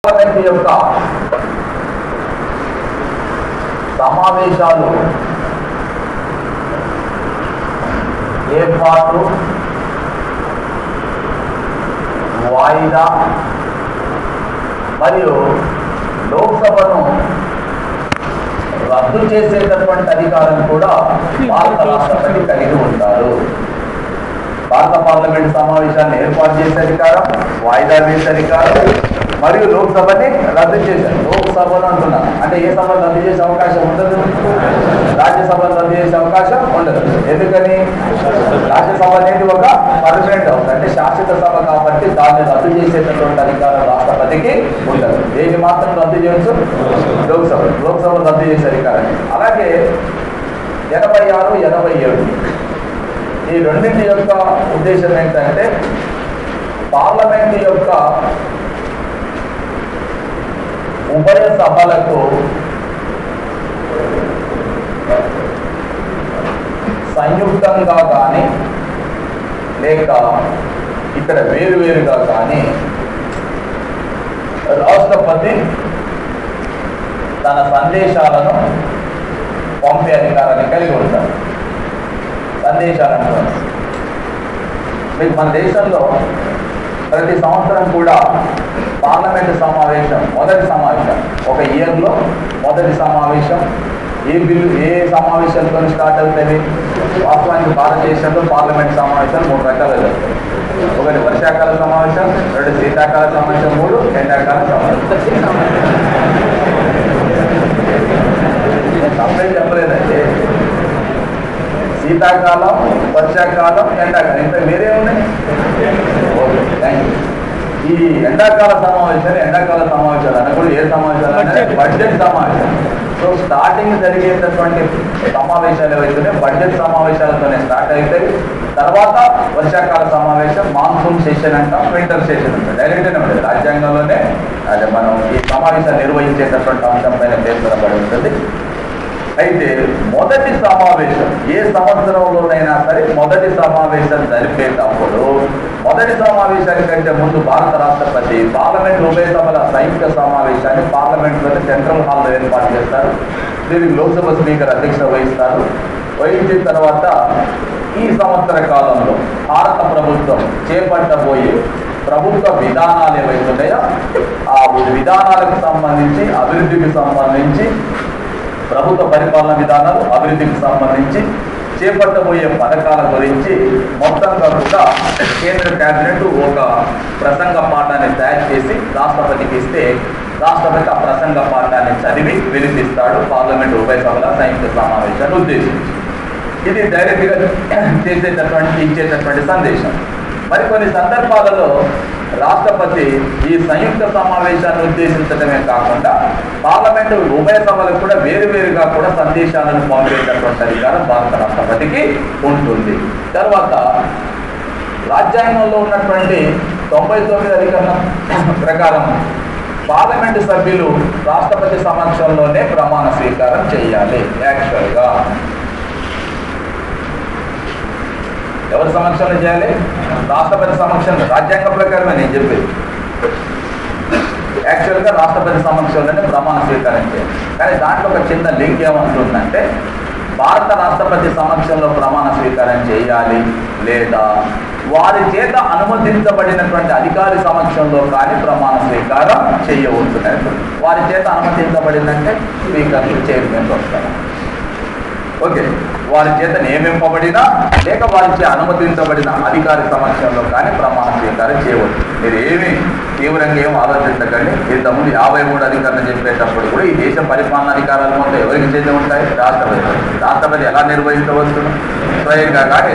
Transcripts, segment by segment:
Parliament యొక్క సమావేశాలు ఏర్పాటు వాయిదా మరియు లోక్సభను రద్దు చేసేటటువంటి అధికారం కూడా భారత రాష్ట్రపతి కలిగి ఉంటారు. భారత పార్లమెంట్ సమావేశాన్ని ఏర్పాటు చేసే అధికారం, వాయిదా వేసే అధికారం మరియు లోక్సభని రద్దు చేశారు. లోక్సభను అంటున్నా అంటే ఏ సభను రద్దు చేసే అవకాశం ఉండదు, రాజ్యసభను రద్దు చేసే అవకాశం ఉండదు. ఎందుకని? రాజ్యసభ అనేది ఒక పర్మనెంట్ హౌస్, అంటే శాశ్వత సభ కాబట్టి దాన్ని రద్దు చేసేటటువంటి అధికారం రాష్ట్రపతికి ఉండదు. దేన్ని మాత్రం రద్దు చేయొచ్చు? లోక్సభ రద్దు చేసే అధికారం. అలాగే 86, 87 ఈ రెండింటి యొక్క ఉద్దేశం ఏంటంటే పార్లమెంట్ యొక్క ఉభయ సభలకు సంయుక్తంగా కానీ లేక ఇక్కడ వేరువేరుగా కానీ రాష్ట్రపతి తన సందేశాలను పంపే అధికారాన్ని కలిగి ఉంటారు. సందేశాలను మీకు మన దేశంలో ప్రతి సంవత్సరం కూడా పార్లమెంటు సమావేశం, మొదటి సమావేశం ఒక ఇయర్లో మొదటి సమావేశం ఏ సమావేశాలతో స్టార్ట్ అవుతుంది? వాస్తవానికి భారతదేశంలో పార్లమెంట్ సమావేశాలు 3 రకాలు జరుగుతాయి. ఒకటి వర్షాకాల సమావేశం, 2 శీతాకాల సమావేశం, 3 ఎండాకాల సమావేశం. తప్పేం చెప్పలేదంటే శీతాకాలం, వర్షాకాలం, ఎండాకాలం ఇంత వేరే ఉన్నాయి. Okay, thank you. ఈ ఎండాకాల సమావేశాలు అనకూడదు. ఏ సమావేశాలు అంటే బడ్జెట్ సమావేశం. సో స్టార్టింగ్ జరిగేటటువంటి సమావేశాలు ఏవైతే బడ్జెట్ సమావేశాలతోనే స్టార్ట్ అవుతాయి. తర్వాత వర్షాకాల సమావేశం, మాన్సూన్ సెషన్ అంటాం, వింటర్ సెషన్ అంటాం. డైరెక్ట్గానే ఉంటుంది రాజ్యాంగంలోనే. అదే మనం ఈ సమావేశాలు నిర్వహించేటటువంటి అంశం పైన పేర్కొనబడి ఉంటుంది. అయితే మొదటి సమావేశం ఏ సంవత్సరంలోనైనా సరే మొదటి సమావేశం జరిపేటప్పుడు మొదటి సమావేశానికంటే ముందు భారత రాష్ట్రపతి పార్లమెంట్ ఉభయ సభల సంయుక్త సమావేశాన్ని పార్లమెంట్లోని సెంట్రల్ హాల్లో ఏర్పాటు చేస్తారు. దీనికి లోక్సభ స్పీకర్ అధ్యక్షత వహిస్తారు. వహించిన తర్వాత ఈ సంవత్సర కాలంలో భారత ప్రభుత్వం చేపట్టబోయే ప్రభుత్వ విధానాలు ఏవైతున్నాయో ఆ విధానాలకు సంబంధించి, అభివృద్ధికి సంబంధించి, ప్రభుత్వ పరిపాలన విధానాలు అభివృద్ధికి సంబంధించి చేపట్టబోయే పథకాల గురించి మొత్తంగా కూడా కేంద్ర కేబినెట్ ఒక ప్రసంగ పాఠాన్ని తయారు చేసి రాష్ట్రపతికి ఇస్తే రాష్ట్రపతి ఆ ప్రసంగ పాఠాన్ని చదివి వినిపిస్తాడు పార్లమెంట్ ఉభయ సభల సంయుక్త సమావేశాన్ని ఉద్దేశించి. ఇది డైరెక్ట్గా ఇచ్చేటటువంటి సందేశం. మరికొన్ని సందర్భాలలో రాష్ట్రపతి ఈ సంయుక్త సమావేశాన్ని ఉద్దేశించడమే కాకుండా పార్లమెంటు ఉభయ సభలకు కూడా వేరువేరుగా కూడా సందేశాలను పంపేటటువంటి అధికారం భారత రాష్ట్రపతికి ఉంటుంది. తర్వాత రాజ్యాంగంలో ఉన్నటువంటి 99 అధికరణం ప్రకారం పార్లమెంటు సభ్యులు రాష్ట్రపతి సమక్షంలోనే ప్రమాణ స్వీకారం చేయాలి. యాక్చువల్గా ఎవరి సమక్షంలో చేయాలి? రాష్ట్రపతి సమక్షంలో. రాజ్యాంగ ప్రకారమే నేను చెప్పేది. యాక్చువల్గా రాష్ట్రపతి సమక్షంలోనే ప్రమాణ స్వీకారం చేయాలి. కానీ దాంట్లో ఒక చిన్న లింక్ ఏమంటుందంటే భారత రాష్ట్రపతి సమక్షంలో ప్రమాణ స్వీకారం చేయాలి లేదా వారి చేత అనుమతించబడినటువంటి అధికారి సమక్షంలో కానీ ప్రమాణ స్వీకారం చేయవచ్చు. వారి చేత అనుమతించబడిందంటే స్పీకర్, చైర్మన్ వస్తారు. ఓకే, వారి చేత నియమింపబడిన లేక వారి చేత అనుమతించబడిన అధికారి సమక్షంలో కానీ ప్రమాణ స్వీకారం చేయవచ్చు. మీరు ఏమి తీవ్రంగా ఏమి ఆలోచించకండి. ఇంతకుముందు 53 అధికారులు చెప్పేటప్పుడు కూడా ఈ దేశ పరిపాలన అధికారాలు మొత్తం ఎవరికి చెంది ఉంటాయి? రాష్ట్రపతి ఎలా నిర్వహించవచ్చు? స్వయంగా కానీ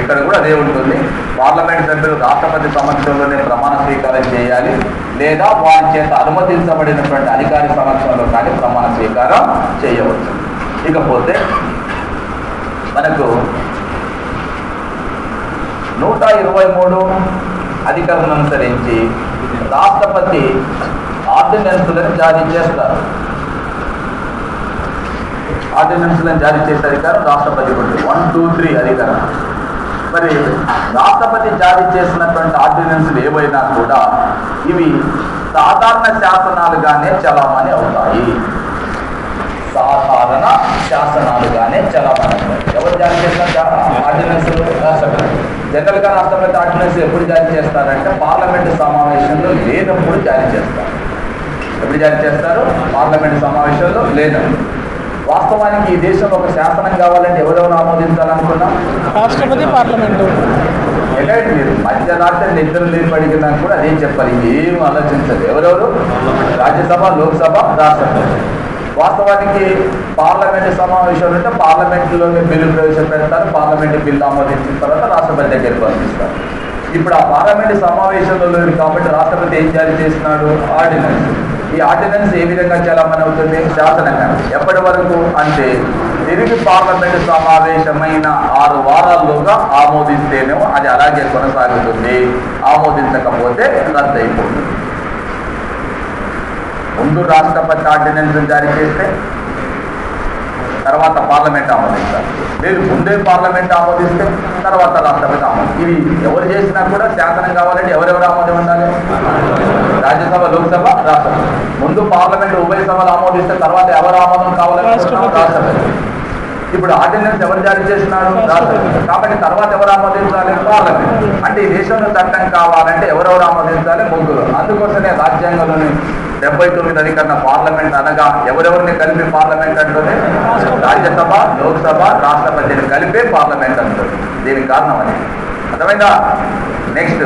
ఇక్కడ కూడా అదే ఉంటుంది. పార్లమెంట్ సభ్యులు రాష్ట్రపతి సమక్షంలోనే ప్రమాణ స్వీకారం చేయాలి లేదా వారి చేత అనుమతించబడినటువంటి అధికారి సమక్షంలో కానీ ప్రమాణ స్వీకారం చేయవచ్చు. ఇకపోతే మనకు 123 అధికారులను అనుసరించి రాష్ట్రపతి ఆర్డినెన్స్లను జారీ చేస్తారు. ఆర్డినెన్స్లను జారీ చేసే అధికారం రాష్ట్రపతి ఉంటుంది. 1, 2, 3 అధికారం. మరి రాష్ట్రపతి జారీ చేసినటువంటి ఆర్డినెన్స్లు ఏవైనా కూడా ఇవి సాధారణ శాసనాలుగానే చలామణి అవుతాయి. సాధారణ శాసనాలుగానే చలామణి అవుతాయి. ఎవరు జారీ చేస్తారు ఆర్డినెన్స్? రాష్ట్రపతి. జనరల్గా రాష్ట్రపతి ఆర్డినెన్స్ ఎప్పుడు జారీ చేస్తారంటే పార్లమెంటు సమావేశంలో లేనప్పుడు జారీ చేస్తారు. ఎప్పుడు జారీ చేస్తారు? పార్లమెంటు సమావేశంలో లేనప్పుడు. వాస్తవానికి ఈ దేశంలో ఒక శాసనం కావాలంటే ఎవరెవరు ఆమోదించాలనుకున్నాం? రాష్ట్రపతి, పార్లమెంటు. ఎలాంటి మీరు మధ్యరాత్రి నిద్ర లేని అడిగినా కూడా అదే చెప్పాలి, ఏం ఆలోచించదు. ఎవరెవరు? రాజ్యసభ, లోక్సభ, రాష్ట్రపతి. వాస్తవానికి పార్లమెంటు సమావేశాలు అంటే పార్లమెంటులోనే బిల్లు ప్రవేశపెడతారు. పార్లమెంటు బిల్లు ఆమోదించిన తర్వాత రాష్ట్రపతి దగ్గరికి పంపిస్తారు. ఇప్పుడు ఆ పార్లమెంటు సమావేశంలో లేదు కాబట్టి రాష్ట్రపతి ఏం జారీ చేస్తున్నాడు? ఆర్డినెన్స్. ఈ ఆర్డినెన్స్ ఏ విధంగా చలామణి అవుతుంది? శాసనంగా. ఎప్పటి వరకు అంటే తిరిగి పార్లమెంటు సమావేశమైన 6 వారాల్లోగా ఆమోదిస్తేనేమో అది అలాగే కొనసాగుతుంది, ఆమోదించకపోతే రద్దు అయిపోతుంది. ముందు రాష్ట్రపతి ఆర్డినెన్స్ జారీ చేస్తే తర్వాత పార్లమెంట్ ఆమోదిస్తారు. లేదు ముందే పార్లమెంట్ ఆమోదిస్తే తర్వాత రాష్ట్రపతి ఆమోదం. ఇవి ఎవరు చేసినా కూడా శాసనం కావాలంటే ఎవరెవరు ఆమోదం ఉండాలి? రాజ్యసభ, లోక్సభ, రాష్ట్రపతి. ముందు పార్లమెంట్ ఉభయ సభలు ఆమోదిస్తే తర్వాత ఎవరు ఆమోదం కావాలని రాష్ట్రపతి. ఇప్పుడు ఆర్డినెన్స్ ఎవరు జారీ చేసినారు? రాష్ట్రపతి. కాబట్టి తర్వాత ఎవరు ఆమోదించాలి? పార్లమెంట్. అంటే ఈ దేశంలో చట్టం కావాలంటే ఎవరెవరు ఆమోదించాలి? ముగ్గురు. అందుకోసమే రాజ్యాంగంలోని 79 అధికరణ పార్లమెంట్ అనగా ఎవరెవరిని కలిపి పార్లమెంట్ అంటుంది? రాజ్యసభ, లోక్సభ, రాష్ట్రపతిని కలిపే పార్లమెంట్ అంటుంది. దీనికి కారణం అది. అర్థమైందా? నెక్స్ట్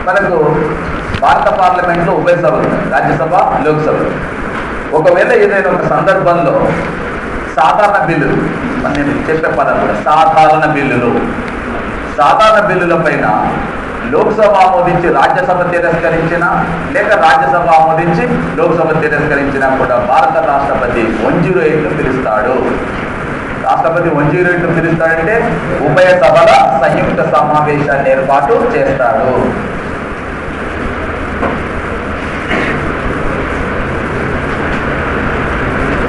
మనకు భారత పార్లమెంట్లో ఉభయ సభలు, రాజ్యసభ, లోక్సభ. ఒకవేళ ఏదైనా ఒక సందర్భంలో సాధారణ బిల్లులు, నేను చెప్పే పదం కూడా సాధారణ బిల్లులు, సాధారణ బిల్లుల పైన లోక్సభ ఆమోదించి రాజ్యసభ తిరస్కరించిన లేక రాజ్యసభ ఆమోదించి లోక్సభ తిరస్కరించినా కూడా భారత రాష్ట్రపతి 108 పిలుస్తాడు. రాష్ట్రపతి 108 పిలుస్తాడంటే ఉభయ సభల సంయుక్త సమావేశాన్ని ఏర్పాటు చేస్తాడు.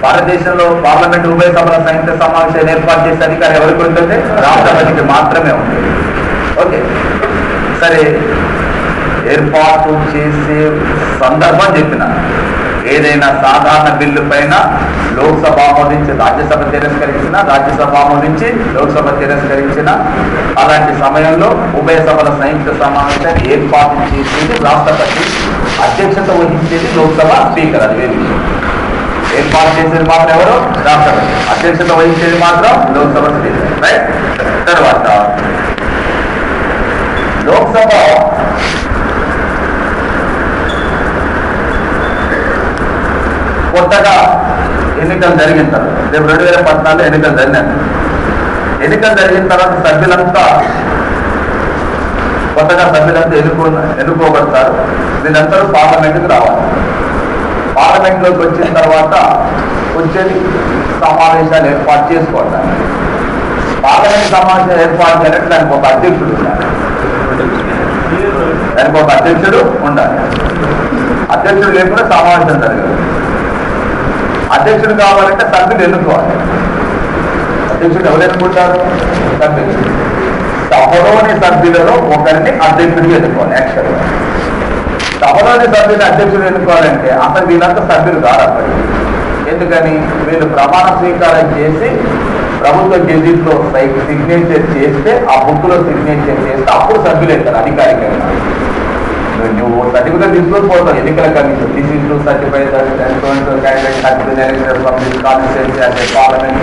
భారతదేశంలో పార్లమెంట్ ఉభయ సభల సంయుక్త సమావేశాన్ని ఏర్పాటు చేసే అధికారం ఎవరికి ఉంటుంది? రాష్ట్రపతికి మాత్రమే ఉంటుంది. ఓకే, సరే. ఏర్పాటు చేసే సందర్భం చెప్పిన ఏదైనా సాధారణ బిల్లు పైన లోక్సభ ఆమోదించి రాజ్యసభ తిరస్కరించిన, రాజ్యసభ ఆమోదించి లోక్సభ తిరస్కరించిన అలాంటి సమయంలో ఉభయ సభల సంయుక్త సమావేశాన్ని ఏర్పాటు చేసేది రాష్ట్రపతి, అధ్యక్షత వహించేది లోక్సభ స్పీకర్. అది వేరే విషయం. ఏర్పాటు చేసేది మాత్రం ఎవరు? రాష్ట్రపతి. అధ్యక్షత వహించేది మాత్రం లోక్సభ స్పీకర్. రైట్. తర్వాత లోక్సభ కొత్తగా ఎన్నికలు జరిగిన తర్వాత, రేపు 2014 ఎన్నికలు జరిగినాయి. ఎన్నికలు జరిగిన తర్వాత సభ్యులంతా కొత్తగా సభ్యులంతా ఎన్నుకోబడతారు. వీళ్ళందరూ పార్లమెంటుకు రావాలి. పార్లమెంట్లోకి వచ్చిన తర్వాత వచ్చేది సమావేశాలు ఏర్పాటు చేసుకోవటానికి. పార్లమెంట్ సమావేశం ఏర్పాటు చేయాలంటే దానికి ఒక అధ్యక్షుడు ఉండాలి. అధ్యక్షుడు లేకుండా సమావేశం జరగదు. అధ్యక్షుడు కావాలంటే సభ్యులు ఎన్నుకోవాలి. అధ్యక్షుడు ఎవరు ఎన్నుకుంటారు? సభ్యులు. సభలోని సభ్యులలో ఒకరిని అధ్యక్షుడిగా ఎన్నుకోవాలి. యాక్చువల్గా సభలోని సభ్యుని అధ్యక్షుడు ఎన్నుకోవాలంటే అసలు వీళ్ళంతా సభ్యులు కాదు అప్పటికి. ఎందుకని? వీళ్ళు ప్రమాణ స్వీకారం చేసి ప్రభుత్వ గెజిట్లో సిగ్నేచర్ చేస్తే, ఆ బుక్లో సిగ్నేచర్ చేస్తే అప్పుడు సభ్యులు అవుతారు అధికారికంగా. నువ్వు సర్టిఫికేట్ తీసుకొని పోతావు ఎన్నికల commission, this is to certified parliament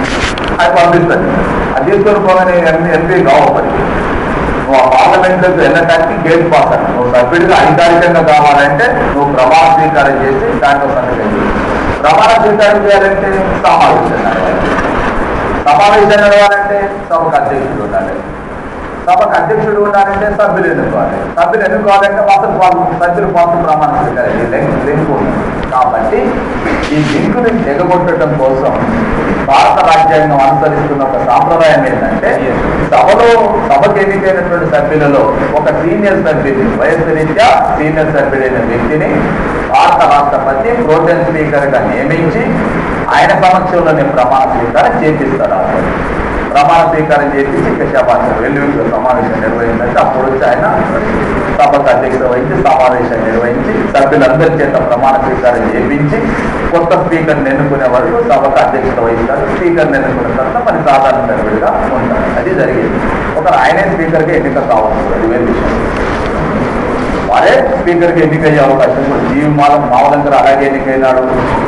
అది పంపిస్తుంది. అది తీసుకొని పోగానే ఎంపీ కావు అప్పటికి. నువ్వు ఆ పార్లమెంట్లోకి వెళ్ళటానికి గేట్ పాస్ అన్న. నువ్వు సభ్యుడిగా అధికారికంగా కావాలంటే నువ్వు ప్రమాణ స్వీకారం చేసి దాంట్లో సంతకం చేసి, ప్రమాణ స్వీకారం చేయాలంటే సమావేశం నడవాలంటే సభకు అధ్యక్షుడు ఉండాలి. సభకు అధ్యక్షుడు ఉండాలంటే సభ్యులు ఎన్నుకోవాలి. సభ్యులు ఎన్నుకోవాలంటే సభ్యులు పాత్ర ప్రమాణ స్వీకారం లింక్ ఉంది. కాబట్టి ఈ లింకుని ఎగగొట్టడం కోసం భారత రాజ్యాంగం అనుసరిస్తున్న ఒక సాంప్రదాయం ఏంటంటే సభకు ఎన్నికైనటువంటి సభ్యులలో ఒక సీనియర్ సభ్యుని, వయస్సు రీత్యా సీనియర్ సభ్యుడైన వ్యక్తిని భారత రాష్ట్రపతి ప్రోటెం స్పీకర్గా నియమించి ఆయన సమక్షంలోనే ప్రమాణ స్వీకారం చేపిస్తారు. ప్రమాణ స్వీకారం చేసి ఇక శభాష్ వెళ్ళి సమావేశం నిర్వహించి అప్పుడు వచ్చి ఆయన సభకు అధ్యక్షత వహించి సమావేశం నిర్వహించి సభ్యులందరి చేత ప్రమాణ స్వీకారం చేయించి కొత్త స్పీకర్ని ఎన్నుకునే వరకు సభకు అధ్యక్షత వహిస్తారు. స్పీకర్ని ఎన్నుకున్న తర్వాత మరి సాధారణ సభ్యుడిగా ఉంటారు. అది జరిగింది. ఒకరు ఆయనే స్పీకర్గా ఎన్నిక కావచ్చు, అది వేరే విషయం. వారే స్పీకర్కి ఎన్నికయ్యే అవకాశం కూడా జీవి మావలంకర్ అలాగే ఎన్నికైనాడు.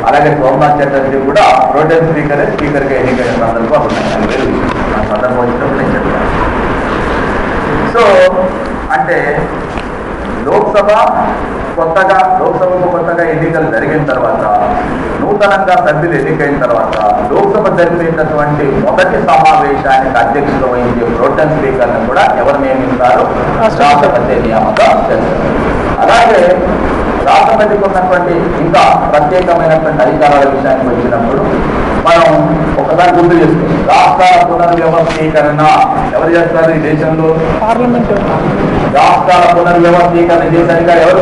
అలాగే సోమనాథ్ చటర్జీ కూడా ప్రోటెం స్పీకర్గా ఎన్నికైన సందర్భాలు ఉన్నాయి. వేరు ఆ సందర్భం వచ్చినప్పుడు నేను చెప్తాను. సో అంటే లోక్సభకు కొత్తగా ఎన్నికలు జరిగిన తర్వాత నూతనంగా సభ్యులు ఎన్నికైన తర్వాత లోక్సభ జరిపేటటువంటి మొదటి సమావేశానికి అధ్యక్షత వహించే ప్రోటెం స్పీకర్ను కూడా ఎవరు నియమిస్తారు? రాష్ట్రపతి నియామకం చేస్తారు. అలాగే రాష్ట్రపతికి ఉన్నటువంటి ఇంకా ప్రత్యేకమైనటువంటి అధికారాల విషయానికి వచ్చినప్పుడు మనం ఒకసారి గుర్తు చేసుకుంటాం. రాష్ట్రాల పునర్వ్యవస్థీకరణ ఎవరు చేస్తారు ఈ దేశంలో? పార్లమెంట్. రాష్ట్రాల పునర్వ్యవస్థీకరణ చేసే అధికారం ఎవరు?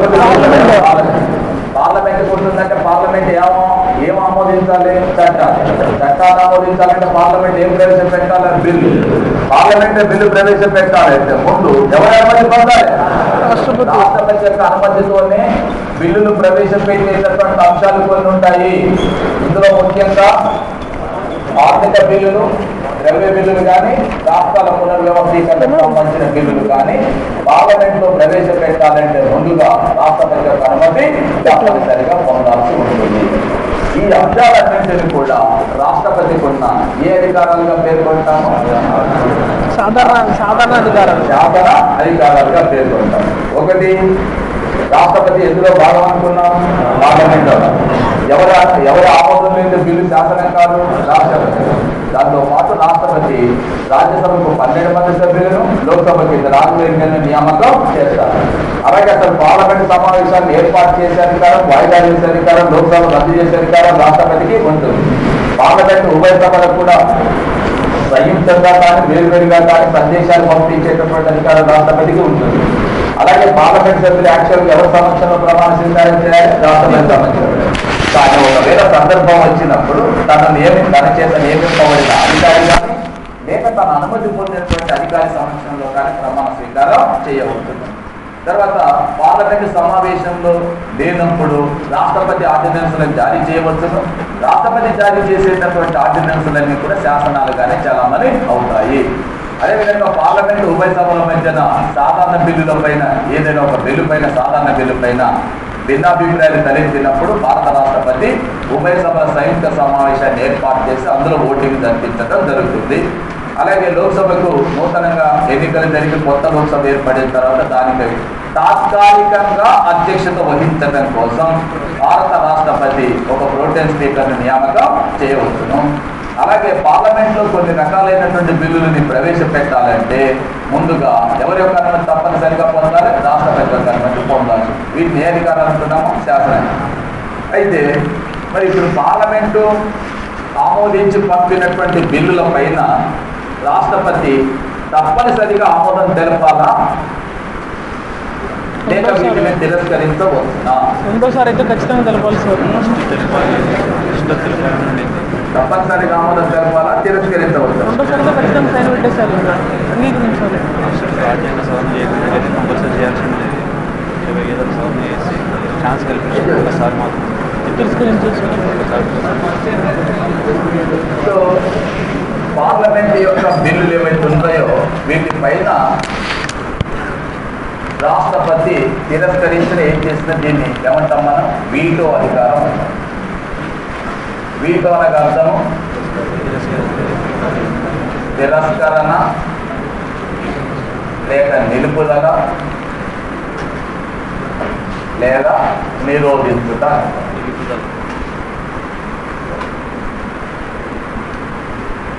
పార్లమెంట్ ఉంటుందంటే పార్లమెంట్ ఏం ఆమోదించాలి? చట్టాలు ఆమోదించాలంటే పార్లమెంట్ ఏం ప్రవేశపెట్టాలి? బిల్లు. పార్లమెంట్ బిల్లు ప్రవేశపెట్టాలంటే ముందు ఎవరు అనుమతి పొందాలి? రాష్ట్రపతి యొక్క అనుమతితోనే బిల్లులు ప్రవేశపెట్టేటటువంటి అంశాలు కొన్ని ఉంటాయి. ఇందులో ముఖ్యంగా ఆర్థిక బిల్లులు, ద్రవ్య బిల్లులు కానీ రాష్ట్రాల పునర్వ్యవస్థీకరణకు సంబంధించిన బిల్లులు కానీ పార్లమెంట్లో ప్రవేశపెట్టాలంటే ముందుగా రాష్ట్రపతి యొక్క అనుమతి తప్పనిసరిగా పొందాల్సి ఉంటుంది. ఈ అంశాలన్నింటినీ కూడా రాష్ట్రపతికి ఉన్న ఏ అధికారాలుగా పేర్కొంటాము? సాధారణ అధికారాలుగా పేర్కొంటాం. ఒకటి, రాష్ట్రపతి ఎందులో భాగం అనుకున్నాం? పార్లమెంట్. ఎవరు ఆమోదం లేదు బిల్లు శాసనం కాదు? రాష్ట్రపతి. దాంతో పాటు రాష్ట్రపతి రాజ్యసభకు 12 మంది సభ్యులను, లోక్సభకి 4 నియామకం చేస్తారు. అలాగే అసలు పార్లమెంట్ సమావేశాన్ని ఏర్పాటు చేసే అధికారం, వాయిదా చేసే అధికారం, లోక్సభ రద్దు చేసే అధికారం రాష్ట్రపతికి ఉంటుంది. పార్లమెంట్ ఉభయ సభలకు కూడా సంయుక్తంగా కానీ వేరువేరుగా కానీ సందేశాలు పంపించేటటువంటి అధికారం రాష్ట్రపతికి ఉంటుంది. అలాగే పార్లమెంట్ సభ్యులు యాక్చువల్గా ఎవరి సమక్షంలో ప్రమాణ స్వీకారం చేయాలి? రాష్ట్రపతి సమక్షంలో. కానీ ఒకవేళ సందర్భం వచ్చినప్పుడు తన చేత నియమింపబడిన అధికారి కానీ లేక తన అనుమతి పొందినటువంటి అధికారి సమక్షంలో కానీ ప్రమాణ స్వీకారం చేయబడుతుంది. తర్వాత పార్లమెంటు సమావేశంలో లేనప్పుడు రాష్ట్రపతి ఆర్డినెన్స్లను జారీ చేయవచ్చును. రాష్ట్రపతి జారీ చేసేటటువంటి ఆర్డినెన్స్లన్నీ కూడా శాసనాలుగానే చలామణి అవుతాయి. అదేవిధంగా పార్లమెంటు ఉభయ సభల మధ్యన సాధారణ బిల్లుల పైన ఏదైనా ఒక బిల్లు పైన సాధారణ బిల్లు పైన భిన్నాభిప్రాయాలు తలెత్తినప్పుడు భారత రాష్ట్రపతి ఉభయ సభల సంయుక్త సమావేశాన్ని ఏర్పాటు చేసి అందులో ఓటింగ్ జరిపించడం జరుగుతుంది. అలాగే లోక్సభకు నూతనంగా ఎన్నికలు జరిగి కొత్త లోక్సభ ఏర్పడిన తర్వాత దానిపై తాత్కాలికంగా అధ్యక్షత వహించడం కోసం భారత రాష్ట్రపతి ఒక ప్రోటెం స్పీకర్ను నియామకం చేయవచ్చును. అలాగే పార్లమెంట్లో కొన్ని రకాలైనటువంటి బిల్లులని ప్రవేశపెట్టాలంటే ముందుగా ఎవరి యొక్క అనుమతి తప్పనిసరిగా పొందాలి? రాష్ట్రపతి యొక్క అనుమతి పొందాలి. వీటిని ఏ అధికారాలు అంటున్నామో? శాసనం. అయితే మరి ఇప్పుడు పార్లమెంటు ఆమోదించి పంపినటువంటి బిల్లుల పైన రాష్ట్రపతి తప్పనిసరిగా ఆమోదం తెలపాలా లేక వీటిని తిరస్కరించవచ్చునా? రెండోసారి అయితే ఖచ్చితంగా తెలపాల్సి తప్పనిసరిగా ఆమోదం తెలపాలా తిరస్కరించవచ్చు? రెండోసారి ఖచ్చితంగా సైన్ పెట్టేసారు. అంగీకరించాలి. రాజ్యాంగ సవరణ చేయకుండా కంపల్సరీ చేయాల్సింది. ఏదైనా సవరణ చేసి ఛాన్స్ కల్పించి ఒకసారి మాత్రం తిరస్కరించవచ్చు. సో పార్లమెంట్ యొక్క బిల్లులు ఏవైతే ఉన్నాయో వీటిపైన రాష్ట్రపతి తిరస్కరించిన ఏం చేసిన దీన్ని ఏమంటాం మనం? వీటో అధికారం. వీటో అనగా అర్థము తిరస్కరణ లేక నిలుపుదల లేదా నిరోధించుట.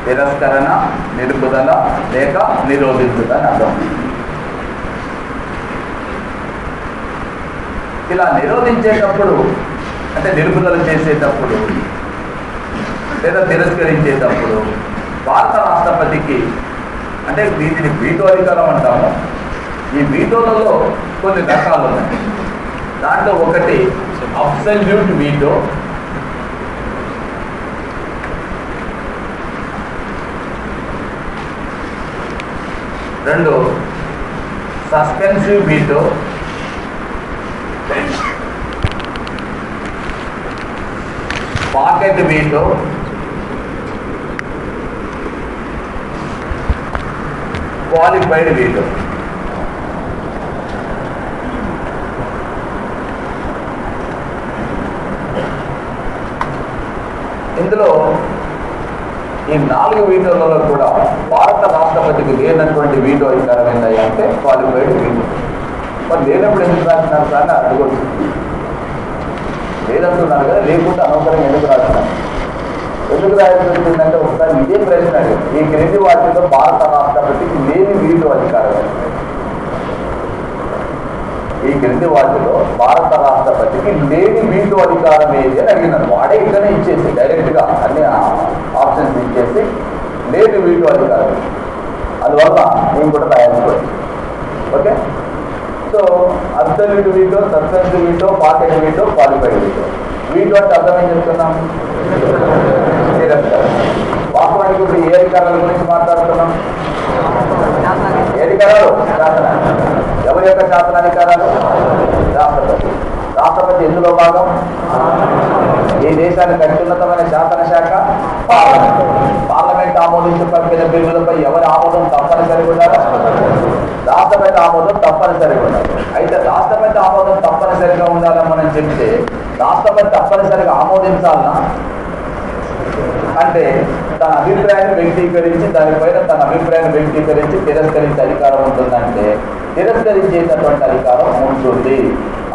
తిరస్కరణ, నిలుపుదల లేక నిరోధించుట అని అర్థం. ఇలా నిరోధించేటప్పుడు అంటే నిలుపుదల చేసేటప్పుడు లేదా తిరస్కరించేటప్పుడు భారత రాష్ట్రపతికి అంటే వీటిని వీటో అధికారం అంటాము. ఈ వీటోలలో కొన్ని రకాలు ఉన్నాయి. దాంట్లో ఒకటి absolute veto, 2 suspensive veto, pocket veto, qualified veto. ఇందులో ఈ 4 వీటోలలో కూడా భారత రాష్ట్రపతికి లేనటువంటి వీటో అధికారం ఏంటయ్యా అంటే క్వాలిఫైడ్ వీటో. మరి లేనప్పుడు ఎందుకు రాసినారు సార్ అని అడగవచ్చు. లేదంటున్నారు కదా, లేకుంటే అనవసరంగా ఎందుకు రాసినారు? ఎందుకు రాయాల్సి వచ్చిందంటే ఒకసారి ఇదే ప్రశ్న అడిగారు. ఈ క్రింది వాటిలో భారత రాష్ట్రపతికి లేని వీటో అధికారం. ఈ క్రింది వాటిలో భారత రాష్ట్రపతికి లేని వీటో అధికారం ఏది అని అడిగినారు. వాడే ఇక్కడనే ఇచ్చేసి డైరెక్ట్గా అన్ని ఆప్షన్స్ ఇచ్చేసి లేని వీటో అధికారం. అందువల్ల నేను కూడా రాయాల్సి. Okay, so absolute veto, suspensive veto, pocket veto, qualified veto. Veto అంటే అర్థం ఏం చెప్తున్నాం? వాస్తవానికి ఇప్పుడు ఏ అధికారాల గురించి మాట్లాడుతున్నాం? ఏ అధికారాలు? శాసన. ఎవరి యొక్క శాసనాధికారాలు? రాష్ట్రపతి. రాష్ట్రపతి ఎందులో భాగం? ఈ దేశానికి అత్యున్నతమైన శాసనశాఖ పార్లమెంట్. పార్లమెంట్ ఆమోదించి పంపిన బిల్లులపై ఎవరి ఆమోదం తప్పనిసరిగా ఉండాలి? రాష్ట్రపతి ఆమోదం తప్పనిసరిగా ఉండాలి. అయితే రాష్ట్రపతి ఆమోదం తప్పనిసరిగా ఉండాలని మనం చెప్తే రాష్ట్రపతి తప్పనిసరిగా ఆమోదించాలన్నా అంటే తన అభిప్రాయాన్ని వ్యక్తీకరించి దానిపైన తన అభిప్రాయాన్ని వ్యక్తీకరించి తిరస్కరించే అధికారం ఉంటుందంటే తిరస్కరించేటటువంటి అధికారం ఉంటుంది.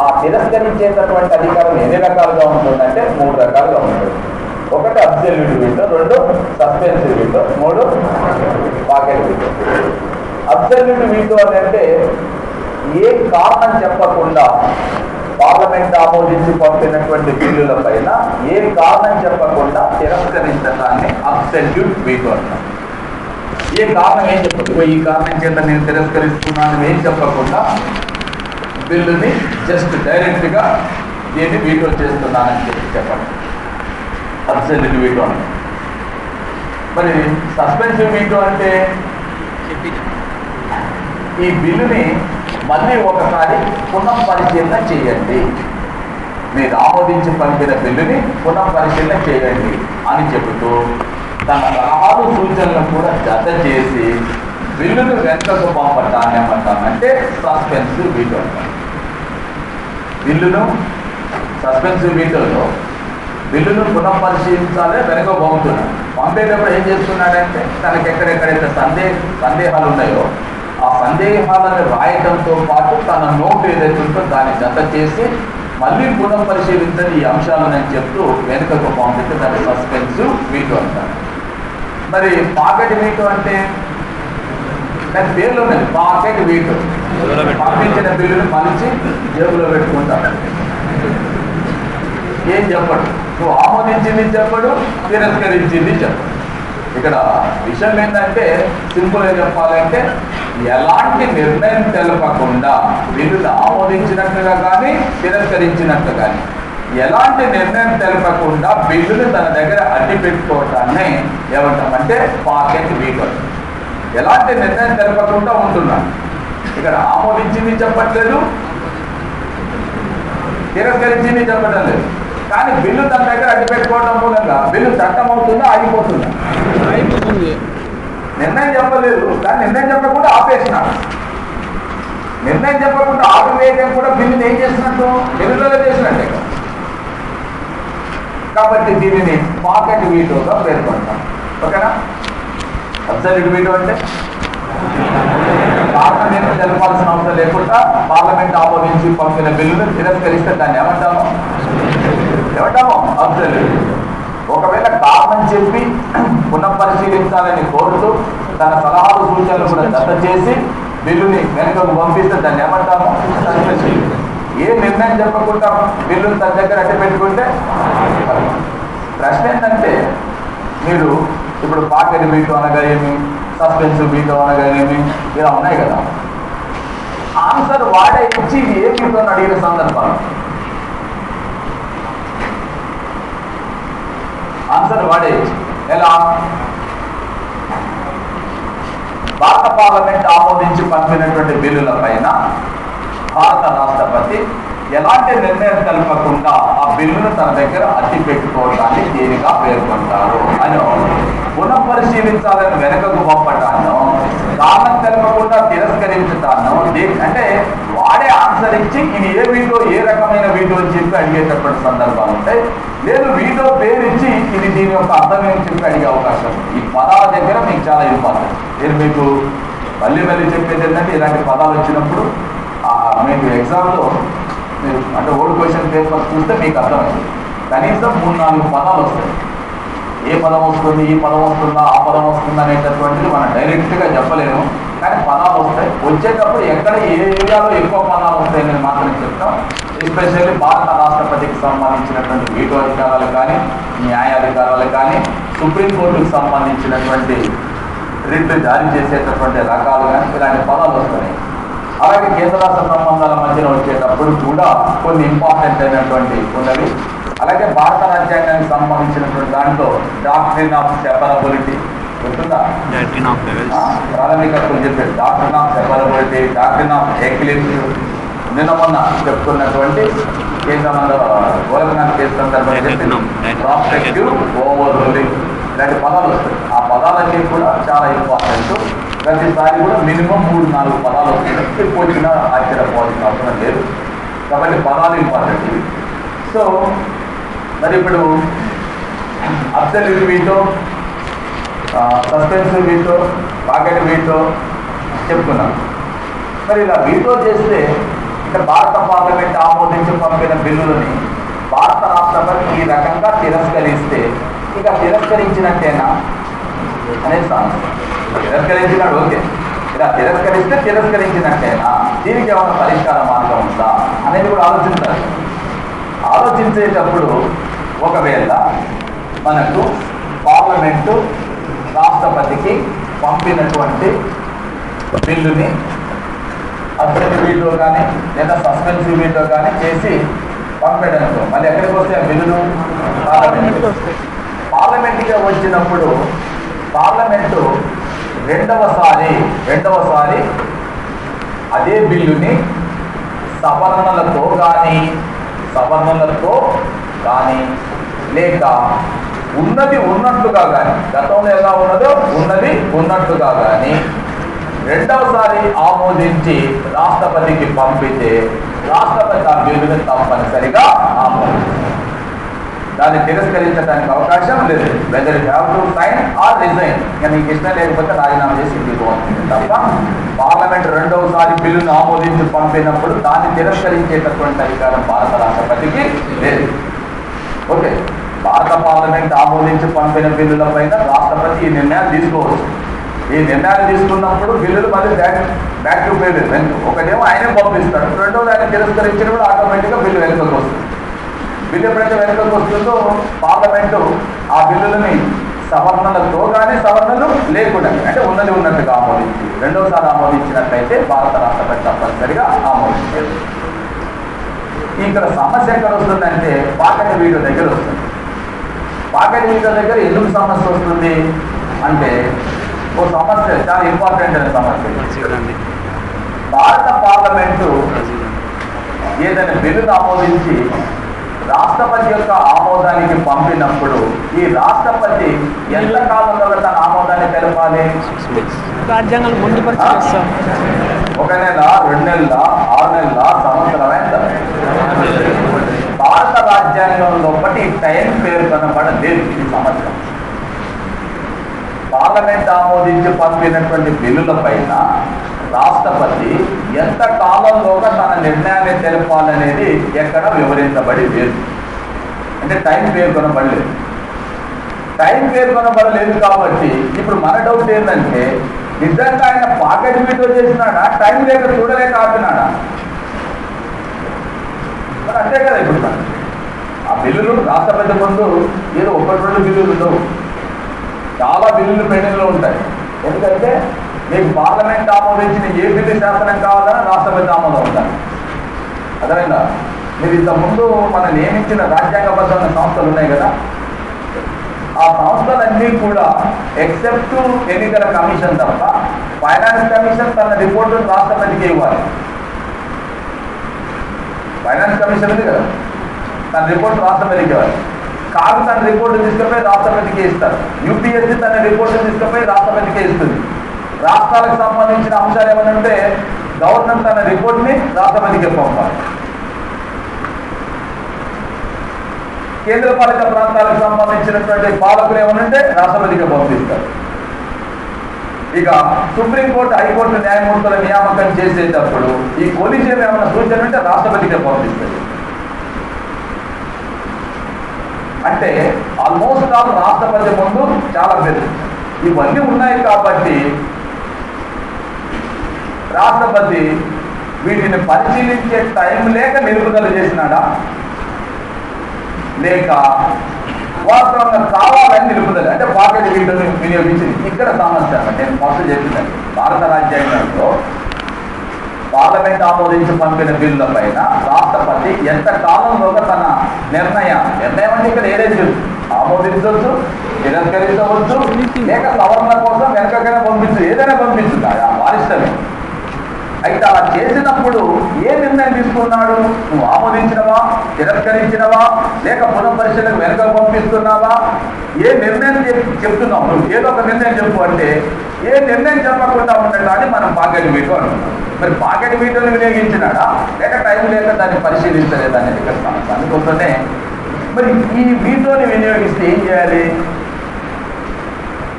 ఆ తిరస్కరించేటటువంటి అధికారం ఎన్ని రకాలుగా ఉంటుందంటే 3 రకాలుగా ఉంటుంది. 1 absolute veto, 2 suspensive veto, 3 pocket veto. Absolute veto అని అంటే ఏ కారణం చెప్పకుండా పార్లమెంట్ ఆమోదించి పంపినటువంటి బిల్లుల పైన ఏ కారణం చెప్పకుండా తిరస్కరించడాన్ని అబ్సల్యూట్ వీటో అంటారు. ఏ కారణం ఏం చెప్పదు, ఈ కారణం చేత నేను తిరస్కరిస్తున్నాను ఏం చెప్పకుండా బిల్లుని జస్ట్ డైరెక్ట్గా దీన్ని వీటో చేస్తున్నానని చెప్పండి, అబ్సల్యూట్ వీటో అంటారు. మరి సస్పెన్సివ్ వీటో అంటే ఈ బిల్లుని మళ్ళీ ఒకసారి పునఃపరిశీలన చేయండి, మీరు ఆమోదించి పంపిన బిల్లుని పునఃపరిశీలన చేయండి అని చెబుతూ తన సలహాలు సూచనలు కూడా జత చేసి బిల్లును వెనుకకు పంపటాన్ని ఏమంటామంటే సస్పెన్సివ్ వీటో అంటారు. బిల్లును సస్పెన్సివ్ వీటోలో బిల్లును పునఃపరిశీలించాలి, వెనక పంపుతున్నాడు. పంపేటప్పుడు ఏం చేస్తున్నాడంటే తనకి ఎక్కడెక్కడైతే సందేహాలు ఉన్నాయో ఆ సందేహాలను రాయటంతో పాటు తన నోటు ఏదైతే ఉందో దాన్ని జత చేసి మళ్ళీ పునఃపరిశీలించని ఈ అంశాలను చెప్తూ వెనుకకు పంపిస్తే దాన్ని సస్పెన్సివ్ వీటో అంటారు. మరి పాకెట్ వీటో అంటే దాని పేర్లు ఉన్నది పాకెట్ వీటో. పంపించిన బిల్లును మలిచి జేబులో పెట్టుకుంటారు, ఏం చెప్పడు, నువ్వు ఆమోదించింది చెప్పడు, తిరస్కరించింది చెప్పడు. ఇక్కడ విషయం ఏంటంటే సింపుల్గా చెప్పాలంటే ఎలాంటి నిర్ణయం తెలపకుండా బిల్లును ఆమోదించినట్లుగా కానీ తిరస్కరించినట్లు కానీ ఎలాంటి నిర్ణయం తెలపకుండా బిల్లును తన దగ్గర అడ్డు పెట్టుకోవటాన్ని ఏమంటామంటే పాకెట్ వీటో. ఎలాంటి నిర్ణయం తెలపకుండా ఉంటున్నాను, ఇక్కడ ఆమోదించింది చెప్పట్లేదు, తిరస్కరించింది చెప్పడం లేదు, కానీ బిల్లు తన దగ్గర అడ్డు పెట్టుకోవడం మూలంగా బిల్లు చట్టం అవుతుందా ఆగిపోతుందా? అయిపోతుంది. నిర్ణయం చెప్పలేదు కానీ నిర్ణయం చెప్పకుండా ఆపేసినాడు. నిర్ణయం చెప్పకుండా ఆపివేయడం కూడా బిల్లుని ఏం చేసినట్టు బిల్లులో చేసినట్టే. కాబట్టి దీనిని పాకెట్ వీటోగా పేర్కొంటాం. ఓకేనా? అబ్సల్యూట్ వీటో అంటే కారణం ఏమో తెలపాల్సిన అవసరం లేకుండా పార్లమెంట్ ఆమోదించి పంపిన బిల్లును తిరస్కరిస్తే దాన్ని ఏమంటాము అబ్సల్యూట్. ఒకవేళ కారణం చెప్పి పునఃపరిశీలించాలని కోరుతూ తన సలహాలు సూచనలు కూడా జత చేసి బిల్లుని వెనుకకు పంపిస్తే దాన్ని ఏమంటాము సస్పెన్సివ్. ఏ నిర్ణయం చెప్పకుండా బిల్లును తన దగ్గర అడ్డు పెట్టుకుంటే ప్రశ్న ఏంటంటే మీరు ఇప్పుడు పాకెట్ వీటో అనగా ఏమి, సస్పెన్సివ్ వీటో అనగా ఏమి, ఇలా ఉన్నాయి కదా. ఆన్సర్ వాడే ఇచ్చి ఏ వీటో అని అడిగిన సందర్భాలు ఆన్సర్ వాడే ఎలా భారత పార్లమెంట్ ఆమోదించి పంపినటువంటి బిల్లుల పైన భారత రాష్ట్రపతి ఎలాంటి నిర్ణయం కలపకుండా ఆ బిల్లును తన దగ్గర అట్టి పెట్టుకోవడాన్ని దేనిగా పేర్కొంటారు అని పునఃపరిశీలించాలని వెనకకు పంపటాను, కారణం కలపకుండా తిరస్కరించటాను. అంటే వాడే ఆన్సర్ ఇచ్చి ఇది ఏ వీటో, ఏ రకమైన వీటో అని చెప్పి అడిగేటటువంటి సందర్భాలు ఉంటాయి. లేదు వీటో పేరు ఇచ్చి ఇది దీని యొక్క అర్థం ఏమి చెప్పి అడిగే అవకాశం. ఈ పదాల దగ్గర మీకు చాలా ఇంపార్టెంట్. నేను మీకు మళ్ళీ చెప్పేది ఏంటంటే ఇలాంటి పదాలు వచ్చినప్పుడు మీకు ఎగ్జామ్లో మీరు అంటే ఓల్డ్ క్వశ్చన్ పేపర్ చూస్తే మీకు అర్థమైంది. కనీసం 3-4 పదాలు వస్తాయి. ఏ పదం వస్తుంది, ఈ పదం వస్తుందా, ఆ పదం వస్తుందా అనేటటువంటిది మనం డైరెక్ట్గా చెప్పలేము. కానీ పదాలు వస్తాయి. వచ్చేటప్పుడు ఎక్కడ ఏ ఏరియాలో ఎక్కువ పదాలు వస్తాయని మాత్రం చెప్తాం. ఎస్పెషల్లీ భారత రాష్ట్రపతికి సంబంధించినటువంటి వీటో అధికారాలు కానీ, న్యాయాధికారాలు కానీ, సుప్రీంకోర్టుకు సంబంధించినటువంటి రిట్లు జారీ చేసేటటువంటి రకాలు కానీ ఇలాంటి పదాలు వస్తున్నాయి. అలాగే కేంద్ర రాష్ట్ర సంబంధాల మధ్యన వచ్చేటప్పుడు కూడా కొన్ని ఇంపార్టెంట్ అయినటువంటి ఉన్నవి. అలాగే భారత రాజ్యాంగానికి సంబంధించినటువంటి దాంట్లో డాక్ట్రిన్ ఆఫ్ సెపరబిలిటీ గుర్తుందా? ప్రాథమిక చెప్పేది డాక్ట్రిన్ ఆఫ్ సెపరబిలిటీ, డాక్ట్రిన్ ఆఫ్ ఎక్విలిబ్రియం. నిన్న మొన్న చెప్పుకున్నటువంటి కేంద్ర గోరఖనాథ్ కేసు సందర్భంగా ప్రాస్పెక్టివ్ ఓవర్ రూలింగ్ ఇలాంటి పదాలు వస్తాయి. ఆ పదాలన్నీ కూడా చాలా ఇంపార్టెంట్. ప్రతిసారి కూడా మినిమం 3-4 పదాలు వస్తాయి. ఎక్కువ వచ్చినా ఆశ్చర్యపోవాల్సిన అవసరం లేదు. కాబట్టి పదాలు ఇంపార్టెంట్. సో మరి ఇప్పుడు absolute veto, suspensive veto, pocket veto చెప్పుకున్నాం. మరి ఇలా వీటో చేస్తే ఇక్కడ భారత పార్లమెంట్ ఆమోదించి పంపిన బిల్లులని భారత రాష్ట్రపతి ఈ రకంగా తిరస్కరిస్తే ఇక తిరస్కరించినట్టేనా అనేది సమస్య. తిరస్కరించినాడు ఓకే, ఇలా తిరస్కరిస్తే తిరస్కరించినట్టేనా, దీనికి ఏమైనా పరిష్కార మార్గం ఉందా అనేది కూడా ఆలోచించాలి. ఆలోచించేటప్పుడు ఒకవేళ మనకు పార్లమెంటు రాష్ట్రపతికి పంపినటువంటి బిల్లుని అసెంబ్లీ వీటో కానీ లేదా సస్పెన్సివ్ వీటో కానీ చేసి పంపేయడానికి మళ్ళీ ఎక్కడికి వస్తాయి ఆ బిల్లులు? పార్లమెంట్గా వచ్చినప్పుడు పార్లమెంటు రెండవసారి అదే బిల్లుని సవరణలతో కానీ లేక ఉన్నది ఉన్నట్టుగా కానీ, గతంలో ఎలా ఉన్నదో ఉన్నది ఉన్నట్టుగా కానీ రెండవసారి ఆమోదించి రాష్ట్రపతికి పంపితే రాష్ట్రపతి ఆ బిల్లుని తప్పనిసరిగా ఆమోదించారు. దాన్ని తిరస్కరించడానికి అవకాశం లేదు. Whether you have to sign or resign. ఇక మీకు ఇష్టం లేకపోతే రాజీనామా చేసి ఇంటికి పోతుంది తప్ప పార్లమెంట్ రెండవసారి బిల్లును ఆమోదించి పంపినప్పుడు దాన్ని తిరస్కరించేటటువంటి అధికారం భారత రాష్ట్రపతికి లేదు. ఓకే, భారత పార్లమెంట్ ఆమోదించి పంపిన బిల్లుల పైన రాష్ట్రపతి ఈ నిర్ణయాలు తీసుకోవచ్చు. ఈ నిర్ణయాలు తీసుకున్నప్పుడు బిల్లులు మళ్ళీ బ్యాక్ టు బిల్లు ఒకటేమో ఆయనే పంపిస్తాడు, రెండోది ఆయన తిరస్కరించినప్పుడు ఆటోమేటిక్గా బిల్లు వెనుకకు వస్తుంది. బిల్లు ఎప్పుడైతే వెనుకకు వస్తుందో పార్లమెంటు ఆ బిల్లులని సవరణలతో కానీ సవరణలు లేకుండా అంటే ఉన్నది ఉన్నట్టుగా ఆమోదించి రెండోసారి ఆమోదించినట్లయితే భారత రాష్ట్రపతి తప్పనిసరిగా ఆమోదించారు. ఇక్కడ సమస్య ఎక్కడ వస్తుందంటే పాకెట్ వీటో దగ్గర వస్తుంది. పాకెట్ వీటో దగ్గర ఎందుకు సమస్య వస్తుంది అంటే ఓ సమస్య చాలా ఇంపార్టెంట్ అనే సమస్య. భారత పార్లమెంటు ఏదైనా బిల్లును ఆమోదించి రాష్ట్రపతి యొక్క ఆమోదానికి పంపినప్పుడు ఈ రాష్ట్రపతి ఎంత కాలంలో తన ఆమోదాన్ని తెలపాలి? రాజ్యాంగాలు పొందుపరిచేస్తాం. 1 నెల, 2 నెలల, 6 నెలల, సంవత్సరం ఎంత? భారత రాజ్యాంగంలో ఒకటి టైం పేర్కొనబడలేదు. ఈ సంవత్సరం పార్లమెంట్ ఆమోదించి పంపినటువంటి బిల్లుల పైన రాష్ట్రపతి ఎంత కాలంలోగా తన నిర్ణయాన్ని తెలపాలనేది ఎక్కడ వివరించబడి లేదు. అంటే టైం పేర్కొనబడలేదు. టైం పేర్కొనబడలేదు కాబట్టి ఇప్పుడు మన డౌట్ ఏంటంటే నిజంగా ఆయన పాకెట్ వీటో చేసినాడా, టైం లేక చూడలేక ఆపినాడా? మరి అంతే కదా. ఇప్పుడు ఆ బిల్లులు రాష్ట్రపతి ముందు ఏదో 1-2 బిల్లులు ఉండవు, చాలా బిల్లులు పెండింగ్లో ఉంటాయి. ఎందుకంటే మీకు పార్లమెంట్ ఆమోదించిన ఏ బిల్లు శాసనం కావాలని రాష్ట్రపతి ఆమోదం ఉంటారు. అదేనా? మీరు ఇంతకుముందు మనం నియమించిన రాజ్యాంగబద్ధమైన సంస్థలు ఉన్నాయి కదా, ఆ సంస్థలన్నీ కూడా ఎక్సెప్ట్ ఎన్నికల కమిషన్ తప్ప ఫైనాన్స్ కమిషన్ తన రిపోర్టును రాష్ట్రపతికి ఇవ్వాలి. ఫైనాన్స్ కమిషన్ ఉంది కదా, తన రిపోర్ట్ రాష్ట్రపతికి ఇవ్వాలి. కాదు తన రిపోర్టు తీసుకుపోయి రాష్ట్రపతికి ఇస్తారు. యూపీఎస్సీ తన రిపోర్టు తీసుకుపోయి రాష్ట్రపతికి ఇస్తుంది. రాష్ట్రాలకు సంబంధించిన అంశాలు ఏమైనా ఉంటే గవర్నర్ తన రిపోర్ట్ని రాష్ట్రపతికి పంపాలి. కేంద్రపాలిత ప్రాంతాలకు సంబంధించినటువంటి పాలకులు ఏమైనా ఉంటే రాష్ట్రపతికి పంపిస్తారు. ఇక సుప్రీంకోర్టు హైకోర్టు న్యాయమూర్తుల నియామకం చేసేటప్పుడు ఈ కొలిజియం ఏమైనా సూచన ఉంటే రాష్ట్రపతికి పంపిస్తుంది. అంటే ఆల్మోస్ట్ ఆల్ రాష్ట్రపతి ముందు చాలా పెద్ద ఇవన్నీ ఉన్నాయి కాబట్టి రాష్ట్రపతి వీటిని పరిశీలించే టైం లేక నిలుపుదల చేసినాడా లేక వాస్తవంగా కావాలని నిలుపుదల అంటే పాకెట్ వీటిని వినియోగించింది. ఇక్కడ సమస్య నేను ఫస్ట్ చెప్పిందండి, భారత రాజ్యాంగంలో పార్లమెంట్ ఆమోదించి పంపిన బిల్లుల పైన రాష్ట్రపతి ఎంత కాలంలోగా తన నిర్ణయం అంటే ఇక్కడ ఏదైతే ఆమోదించవచ్చు, తిరస్కరించవచ్చు, లేక సవరణ కోసం వెనకకైనా పంపించు, ఏదైనా పంపించుందా వారిష్టమే. అయితే అలా చేసినప్పుడు ఏ నిర్ణయం తీసుకున్నాడు? నువ్వు ఆమోదించినవా, తిరస్కరించినవా, లేక పునఃపరిశీలనకు వెనక పంపిస్తున్నావా? ఏ నిర్ణయం చెప్తున్నావు? నువ్వు ఏదో ఒక నిర్ణయం చెప్పు అంటే ఏ నిర్ణయం చెప్పకుండా ఉండటాన్ని మనం పాకెట్ వీటో అంటున్నాం. మరి పాకెట్ వీటోని వినియోగించినాడా లేక టైం లేక దాన్ని పరిశీలించలేదు అనేది ఇక్కడ సమస్య. అందుకోసమే మరి ఈ వీటోని వినియోగిస్తే ఏం చేయాలి?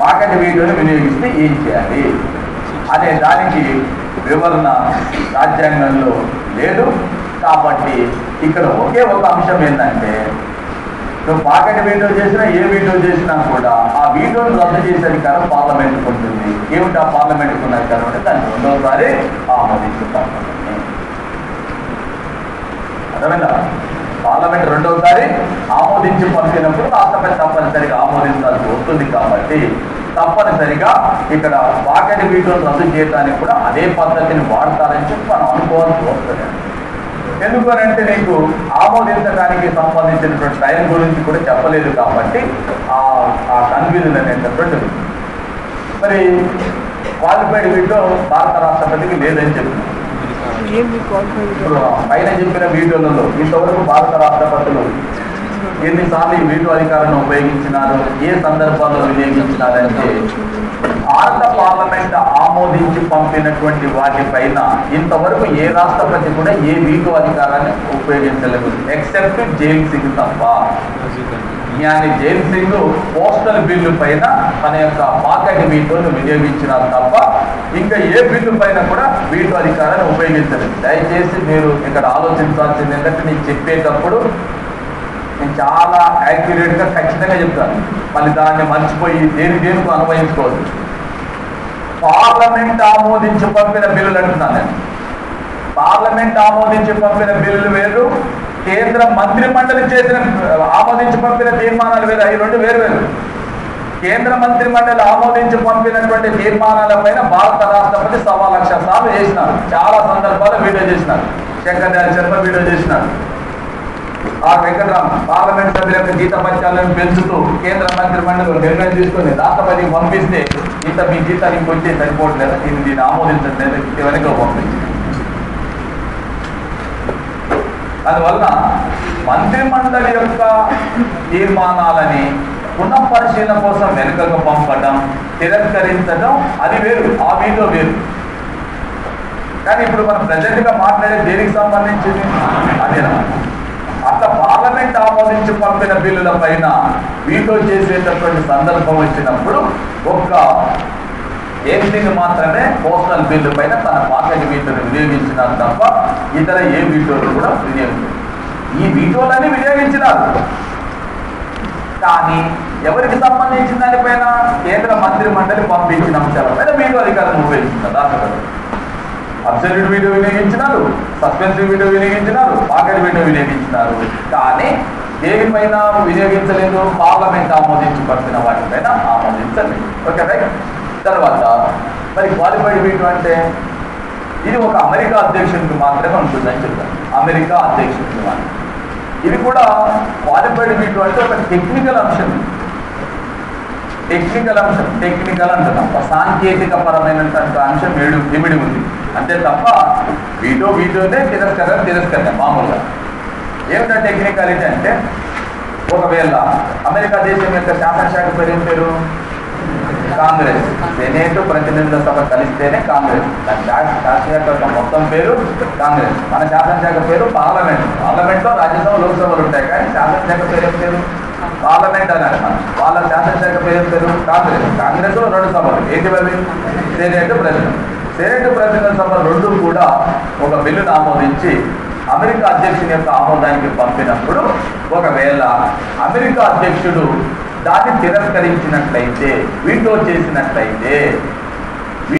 పాకెట్ వీటోని వినియోగిస్తే ఏం చేయాలి అనే దానికి వివరణ రాజ్యాంగంలో లేదు. కాబట్టి ఇక్కడ ఒకే ఒక అంశం ఏంటంటే నువ్వు పాకెట్ వీటో చేసినా ఏ వీటో చేసినా కూడా ఆ వీటోని రద్దు చేసే అధికారం పార్లమెంట్కి ఉంటుంది. ఏమిటి ఆ పార్లమెంట్కి ఉన్న అధికారం అంటే దాన్ని రెండవసారి ఆమోదించుతాం. అర్థమైందా? పార్లమెంట్ రెండవసారి ఆమోదించి పంపినప్పుడు రాష్ట్రపతి తప్పనిసరిగా ఆమోదించాల్సి వస్తుంది. కాబట్టి తప్పనిసరిగా ఇక్కడ పాకెట్ వీటోని రద్దు చేయడానికి కూడా అదే పద్ధతిని వాడతారని చెప్పి మనం అనుకోవాల్సి వస్తుంది. ఎందుకనంటే నీకు ఆమోదించడానికి సంబంధించినటువంటి టైం గురించి కూడా చెప్పలేదు కాబట్టి ఆ కన్ఫ్యూజన్ అనేటటువంటి మరి క్వాలిఫైడ్ వీటో భారత రాష్ట్రపతికి లేదని చెప్పినారు. ఇప్పుడు పైన చెప్పిన వీటోలలో ఇంతవరకు భారత రాష్ట్రపతులు ఎన్నిసార్లు ఈ వీటో అధికారాన్ని ఉపయోగించినారు, ఏ సందర్భాల్లో వినియోగించినారంటే భారత పార్లమెంట్ ఆమోదించి పంపినటువంటి వాటిపైన ఇంతవరకు ఏ రాష్ట్రపతి కూడా ఏ వీటో అధికారాన్ని ఉపయోగించలేదు ఎక్సెప్ట్ జైల్ సింగ్ తప్ప. జ్ఞాని జైల్ సింగ్ పోస్టల్ బిల్లు పైన తన యొక్క పాకెట్ వీటోను వినియోగించినారు తప్ప ఇంకా ఏ బిల్లు పైన కూడా వీటో అధికారాన్ని ఉపయోగించలేదు. దయచేసి మీరు ఇక్కడ ఆలోచించాల్సింది ఏంటంటే నేను చెప్పేటప్పుడు నేను చాలా యాక్యురేట్గా ఖచ్చితంగా చెప్తాను. మళ్ళీ దాన్ని మర్చిపోయి దేనికి అన్వయించుకోవద్దు. పార్లమెంట్ ఆమోదించి పంపిన బిల్లులు అంటున్నాను నేను. పార్లమెంట్ ఆమోదించి పంపిన బిల్లులు వేరు, కేంద్ర మంత్రి మండలి చేసిన ఆమోదించి పంపిన తీర్మానాలు వేరు. అవి రెండు వేరు వేరు. కేంద్ర మంత్రి మండలి ఆమోదించి పంపినటువంటి తీర్మానాలపైన భారత రాష్ట్రపతి 1,00,000 సార్లు చేసినారు. చాలా సందర్భాల్లో వీడియో చేసినారు. శంకర్ దయాళ్ శర్మ వీడియో చేసినారు. ఆ వెంకటరామ పార్లమెంట్ సభ్యుల యొక్క జీతపత్యాలను పెంచుతూ కేంద్ర మంత్రి మండలి నిర్ణయం తీసుకుని రాష్ట్రపతికి పంపిస్తే ఇంత మీ జీతానికి వచ్చే సరిపోవట్లేదా, దీన్ని ఆమోదించట్లేదు, వెనక పంపించింది. అందువల్ల మంత్రి మండలి యొక్క తీర్మానాలని పునఃపరిశీలన కోసం వెనుకకు పంపడం, తిరస్కరించడం అది వేరు, ఆ వీటో వేరు. కానీ ఇప్పుడు మనం ప్రజెంట్గా మాట్లాడే దేనికి సంబంధించింది అదేనమాట. అట్లా పార్లమెంట్ ఆమోదించి పంపిన బిల్లుల పైన వీటో చేసేటటువంటి సందర్భం వచ్చినప్పుడు ఒక్క ఏపీని మాత్రమే పోస్టల్ బిల్లు పైన తన పాకెట్ వీటోని వినియోగించినారు తప్ప ఇతర ఏ వీటోలు కూడా వినియోగించారు. ఈ వీటోలన్నీ వినియోగించినారు. కానీ ఎవరికి సంబంధించిన దానిపైన కేంద్ర మంత్రి మండలి పంపించిన అంశాలపైన వీటో అధికారం ఉపయోగించినారు. రాష్ట్రపతి అబ్సల్యూట్ వీటో వినియోగించినారు, సస్పెన్సివ్ వీటో వినియోగించినారు, పాకెట్ వీటో వినియోగించినారు. కానీ దేనిపైన వినియోగించలేదు? పార్లమెంట్ ఆమోదించి పంపిన వాటిపైన ఆమోదించలేదు. Okay right. తర్వాత మరి క్వాలిఫైడ్ వీటో అంటే ఇది ఒక అమెరికా అధ్యక్షుడికి మాత్రమే ఉంటుందని చెప్పారు. అమెరికా అధ్యక్షుడికి మాత్రం. ఇది కూడా క్వాలిఫైడ్ వీటో అంటే ఒక టెక్నికల్ అంశం. టెక్నికల్ అంశం, టెక్నికల్ అంటున్నాం, సాంకేతిక పరమైనటువంటి అంశం ఇమిడి ఉంది అంతే తప్ప వీటోనే తిరస్కరణ మామూలుగా. ఏమిటా టెక్నికాలిటీ అంటే, ఒకవేళ అమెరికా దేశం యొక్క శాసనశాఖ పేరు ఏం పేరు? కాంగ్రెస్. సెనేటు ప్రతినిధుల సభ కలిస్తేనే కాంగ్రెస్. శాసనశాఖ యొక్క మొత్తం పేరు కాంగ్రెస్. మన శాసనశాఖ పేరు పార్లమెంట్. పార్లమెంట్లో రాజ్యసభ లోక్సభలు ఉంటాయి, కానీ శాసనశాఖ పేరు ఏం పేరు? పార్లమెంట్ అన్నారు. వాళ్ళ శాసనశాఖ పేరు ఏం పేరు? కాంగ్రెస్. కాంగ్రెస్ లో 2 సభలు, ఏంటి అవి? సెనేటు ప్రతినిధులు. సెనేటు ప్రతినిధుల సభ 2 కూడా ఒక బిల్లును ఆమోదించి అమెరికా అధ్యక్షుని యొక్క ఆమోదానికి పంపినప్పుడు, ఒకవేళ అమెరికా అధ్యక్షుడు దాన్ని తిరస్కరించినట్లయితే, వీటో చేసినట్లయితే